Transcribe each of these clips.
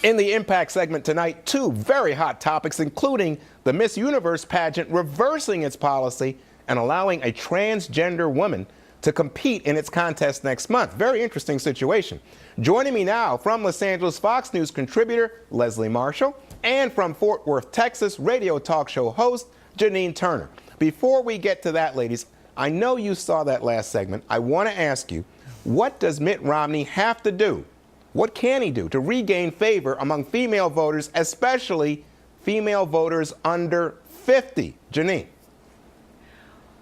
In the Impact segment tonight, two very hot topics, including the Miss Universe pageant reversing its policy and allowing a transgender woman to compete in its contest next month. Very interesting situation. Joining me now from Los Angeles Fox News contributor Leslie Marshall and from Fort Worth, Texas, radio talk show host Janine Turner. Before we get to that, ladies, I know you saw that last segment. I want to ask you, what does Mitt Romney have to do? What can he do to regain favor among female voters, especially female voters under 50? Janine.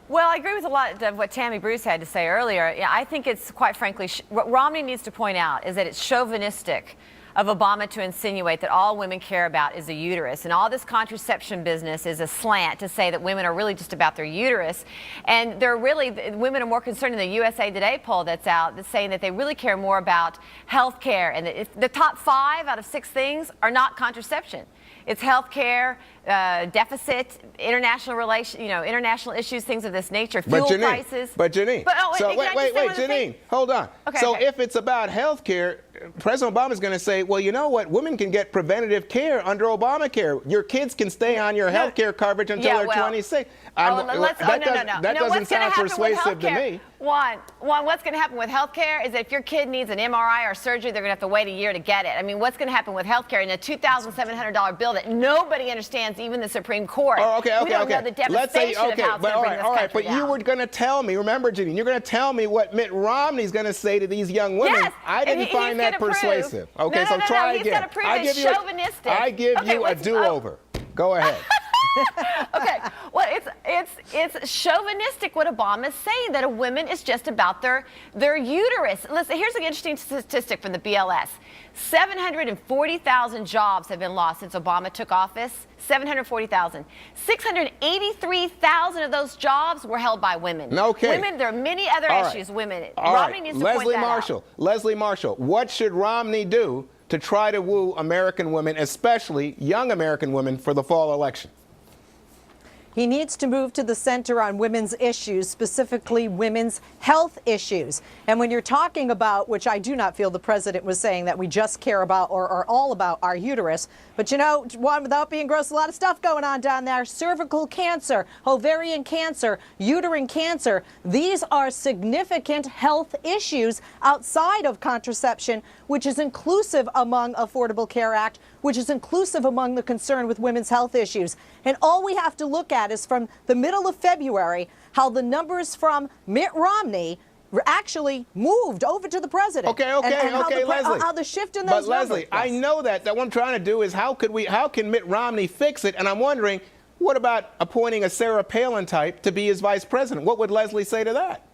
Well, I agree with a lot of what Tammy Bruce had to say earlier. Yeah, I think it's, quite frankly, what Romney needs to point out is that it's chauvinistic of Obama to insinuate that all women care about is a uterus. And all this contraception business is a slant to say that women are really just about their uterus. And women are more concerned in the USA Today poll that's out that's saying that they really care more about health care. And if the top 5 out of 6 things are not contraception. It's health care, deficit, international relations, international issues, things of this nature, fuel prices. But Janine, wait, Janine, hold on. Okay. If it's about health care, President Obama is going to say, well, you know what? Women can get preventative care under Obamacare. Your kids can stay on your health care coverage until they're 26. That doesn't sound persuasive to me. One, what's going to happen with health care is that if your kid needs an MRI or surgery, they're going to have to wait a year to get it. I mean, what's going to happen with health care in a $2,700 bill that nobody understands, even the Supreme Court? Oh, we don't know the devastation of how it's going to bring this country down. But you were going to tell me, remember, Janine, you're going to tell me what Mitt Romney's going to say to these young women. Yes, I didn't find that persuasive. Okay, so try again. He's going to prove it's chauvinistic. I give you a do-over. Go ahead. Okay, well, it's chauvinistic what Obama's saying, that a woman is just about their uterus. Listen, here's an interesting statistic from the BLS. 740,000 jobs have been lost since Obama took office. 740,000. 683,000 of those jobs were held by women. Okay. Women, there are many other issues. Women. Romney needs to point that out. Leslie Marshall, what should Romney do to try to woo American women, especially young American women, for the fall election? He needs to move to the center on women's issues, specifically women's health issues. And when you're talking about, which I do not feel the president was saying that we just care about or are all about our uterus, but you know, one, without being gross, a lot of stuff going on down there. Cervical cancer, ovarian cancer, uterine cancer. These are significant health issues outside of contraception, which is inclusive among Affordable Care Act, which is inclusive among the concern with women's health issues. And all we have to look at is from the middle of February, how the numbers from Mitt Romney actually moved over to the president. Okay, Leslie. How the shift in those numbers. But Leslie, I know that. What I'm trying to do is how can Mitt Romney fix it? And I'm wondering, what about appointing a Sarah Palin type to be his vice president? What would Leslie say to that?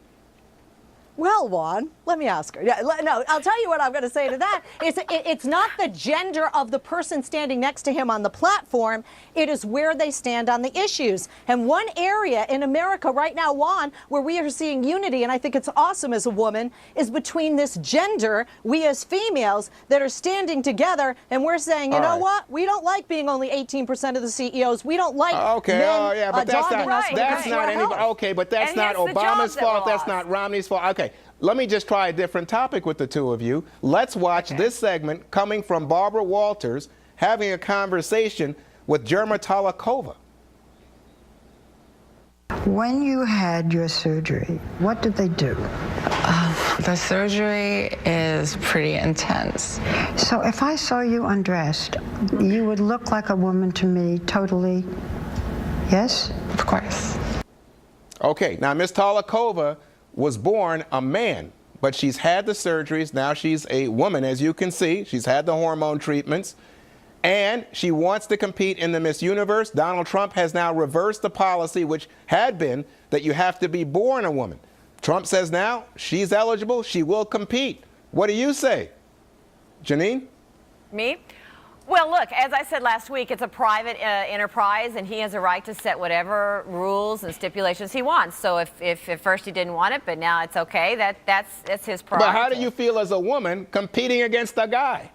Well, Juan, let me ask her. Yeah, no, I'll tell you what I'm going to say to that. It's not the gender of the person standing next to him on the platform. It is where they stand on the issues. And one area in America right now, Juan, where we are seeing unity, and I think it's awesome as a woman, is between this gender, we as females, that are standing together, and we're saying, you know what? We don't like being only 18% of the CEOs. We don't like men but that's dogging us when it comes to our health. Okay, but that's not Obama's fault. That's not Romney's fault. Okay. Let me just try a different topic with the two of you. Let's watch this segment coming from Barbara Walters having a conversation with Jerma Talakova. When you had your surgery, what did they do? The surgery is pretty intense. So if I saw you undressed, you would look like a woman to me, totally, yes? Of course. Okay, now Ms. Talakova was born a man, but she's had the surgeries. Now she's a woman, as you can see. She's had the hormone treatments, and she wants to compete in the Miss Universe. Donald Trump has now reversed the policy, which had been that you have to be born a woman. Trump says now she's eligible. She will compete. What do you say? Janine? Me? Well, look, as I said last week, it's a private enterprise, and he has a right to set whatever rules and stipulations he wants. So if at first he didn't want it, but now it's okay, that's his prerogative. But how do you feel as a woman competing against a guy?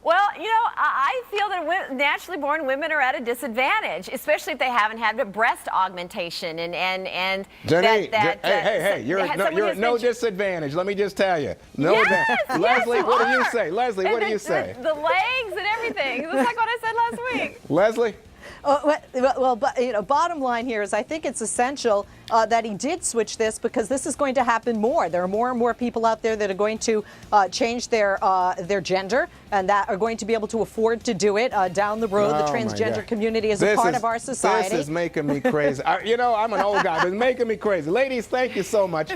Well, you know, I feel that naturally born women are at a disadvantage, especially if they haven't had a breast augmentation and Jenny, that you're at no disadvantage. Let me just tell you. No Yes, advantage. Leslie, you what do you are. say? Leslie, what do you say? The legs and everything. It's like what I said last week. Leslie? But you know, bottom line here is I think it's essential that he did switch this, because this is going to happen more. There are more and more people out there that are going to change their gender, and that are going to be able to afford to do it down the road. The transgender community is a part of our society. This is making me crazy. You know, I'm an old guy, but it's making me crazy. Ladies, thank you so much.